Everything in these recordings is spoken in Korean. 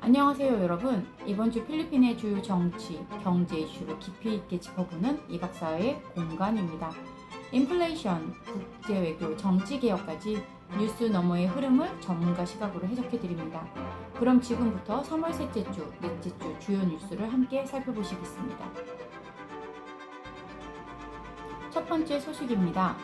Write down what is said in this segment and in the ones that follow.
안녕하세요 여러분. 이번 주 필리핀의 주요 정치, 경제 이슈를 깊이 있게 짚어보는 이 박사의 공간입니다. 인플레이션, 국제외교, 정치개혁까지 뉴스 너머의 흐름을 전문가 시각으로 해석해드립니다. 그럼 지금부터 3월 셋째 주, 넷째 주 주요 뉴스를 함께 살펴보시겠습니다. 첫 번째 소식입니다.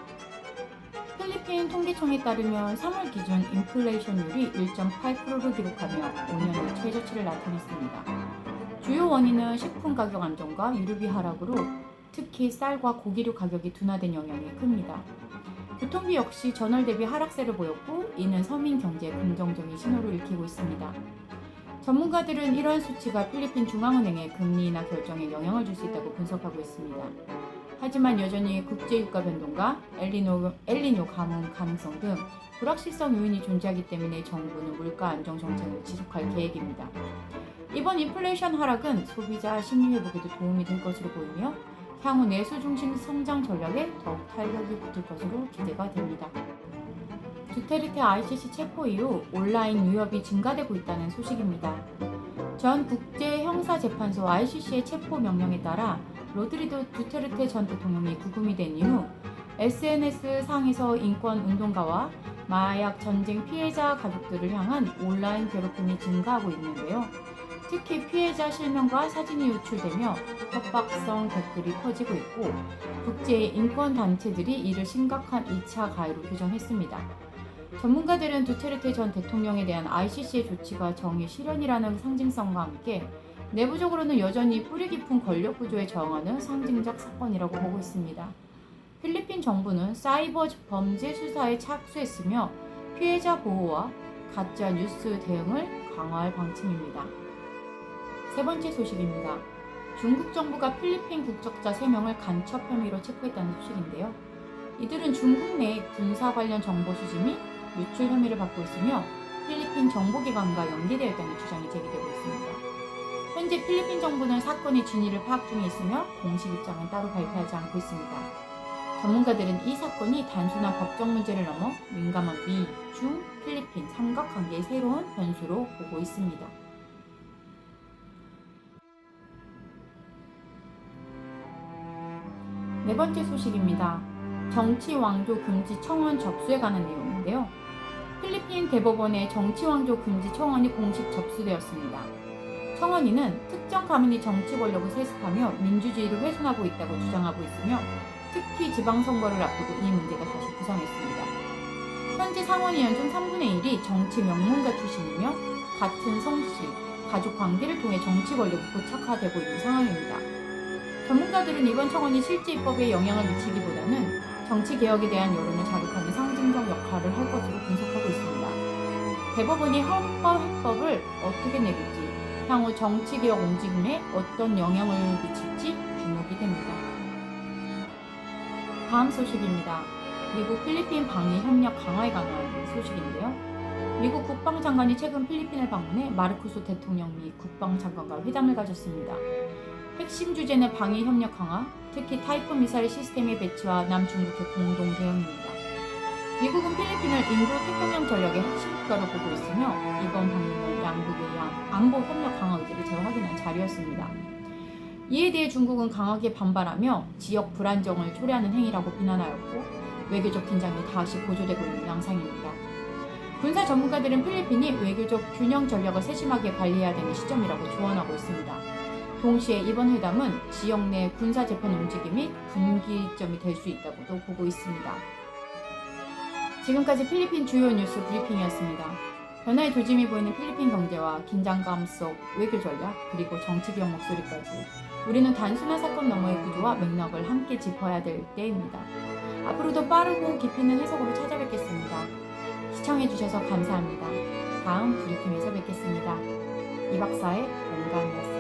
필리핀 통계청에 따르면 3월 기준 인플레이션율이 1.8%를 기록하며 5년의 최저치를 나타냈습니다. 주요 원인은 식품 가격 안정과 유류비 하락으로 특히 쌀과 고기류 가격이 둔화된 영향이 큽니다. 교통비 역시 전월 대비 하락세를 보였고 이는 서민 경제에 긍정적인 신호를 일으키고 있습니다. 전문가들은 이러한 수치가 필리핀 중앙은행의 금리 인하 결정에 영향을 줄 수 있다고 분석하고 있습니다. 하지만 여전히 국제유가 변동과 엘니뇨 가뭄 가능성 등 불확실성 요인이 존재하기 때문에 정부는 물가 안정 정책을 지속할 계획입니다. 이번 인플레이션 하락은 소비자 심리 회복에도 도움이 될 것으로 보이며 향후 내수 중심 성장 전략에 더욱 탄력이 붙을 것으로 기대가 됩니다. 두테르테 ICC 체포 이후 온라인 유협이 증가되고 있다는 소식입니다. 전 국제형사재판소 ICC의 체포 명령에 따라 로드리도 두테르테 전 대통령이 구금이 된 이후 SNS 상에서 인권 운동가와 마약 전쟁 피해자 가족들을 향한 온라인 괴롭힘이 증가하고 있는데요. 특히 피해자 실명과 사진이 유출되며 협박성 댓글이 퍼지고 있고 국제 인권 단체들이 이를 심각한 2차 가해로 규정했습니다. 전문가들은 두테르테 전 대통령에 대한 ICC의 조치가 정의 실현이라는 상징성과 함께 내부적으로는 여전히 뿌리 깊은 권력 구조에 저항하는 상징적 사건이라고 보고 있습니다. 필리핀 정부는 사이버 범죄 수사에 착수했으며 피해자 보호와 가짜 뉴스 대응을 강화할 방침입니다. 세 번째 소식입니다. 중국 정부가 필리핀 국적자 3명을 간첩 혐의로 체포했다는 소식인데요. 이들은 중국 내 군사 관련 정보 수집 및 유출 혐의를 받고 있으며 필리핀 정보기관과 연계되어 있다는 주장이 제기되고 있습니다. 현재 필리핀 정부는 사건의 진위를 파악 중에 있으며 공식 입장은 따로 발표하지 않고 있습니다. 전문가들은 이 사건이 단순한 법적 문제를 넘어 민감한 미, 중, 필리핀 삼각관계의 새로운 변수로 보고 있습니다. 네 번째 소식입니다. 정치 왕조 금지 청원 접수에 관한 내용인데요. 필리핀 대법원에 정치 왕조 금지 청원이 공식 접수되었습니다. 청원인은 특정 가문이 정치 권력을 세습하며 민주주의를 훼손하고 있다고 주장하고 있으며 특히 지방선거를 앞두고 이 문제가 다시 부상했습니다. 현재 상원의원 중 3분의 1이 정치 명문가 출신이며 같은 성씨, 가족 관계를 통해 정치 권력이 고착화되고 있는 상황입니다. 전문가들은 이번 청원이 실제 입법에 영향을 미치기보다는 정치개혁에 대한 여론을 자극하는 상징적 역할을 할 것으로 분석하고 있습니다. 대법원이 헌법을 어떻게 내릴지 향후 정치개혁 움직임에 어떤 영향을 미칠지 주목이 됩니다. 다음 소식입니다. 미국 필리핀 방위 협력 강화에 관한 소식인데요. 미국 국방장관이 최근 필리핀을 방문해 마르코스 대통령 미 국방장관과 회담을 가졌습니다. 핵심 주제는 방위 협력 강화, 특히 타이푼 미사일 시스템의 배치와 남중국해 공동 대응입니다. 미국은 필리핀을 인도-태평양 전략의 핵심 국가로 보고 있으며 이번 방문은 양국의 안보 협력 강화 의지를 재확인한 자리였습니다. 이에 대해 중국은 강하게 반발하며 지역 불안정을 초래하는 행위라고 비난하였고 외교적 긴장이 다시 고조되고 있는 양상입니다. 군사 전문가들은 필리핀이 외교적 균형 전략을 세심하게 관리해야 되는 시점이라고 조언하고 있습니다. 동시에 이번 회담은 지역 내 군사 재편 움직임이 분기점이 될 수 있다고도 보고 있습니다. 지금까지 필리핀 주요 뉴스 브리핑이었습니다. 변화의 조짐이 보이는 필리핀 경제와 긴장감 속 외교 전략 그리고 정치개혁 목소리까지 우리는 단순한 사건 너머의 구조와 맥락을 함께 짚어야 될 때입니다. 앞으로도 빠르고 깊이 있는 해석으로 찾아뵙겠습니다. 시청해주셔서 감사합니다. 다음 브리핑에서 뵙겠습니다. 이 박사의 공간이었습니다.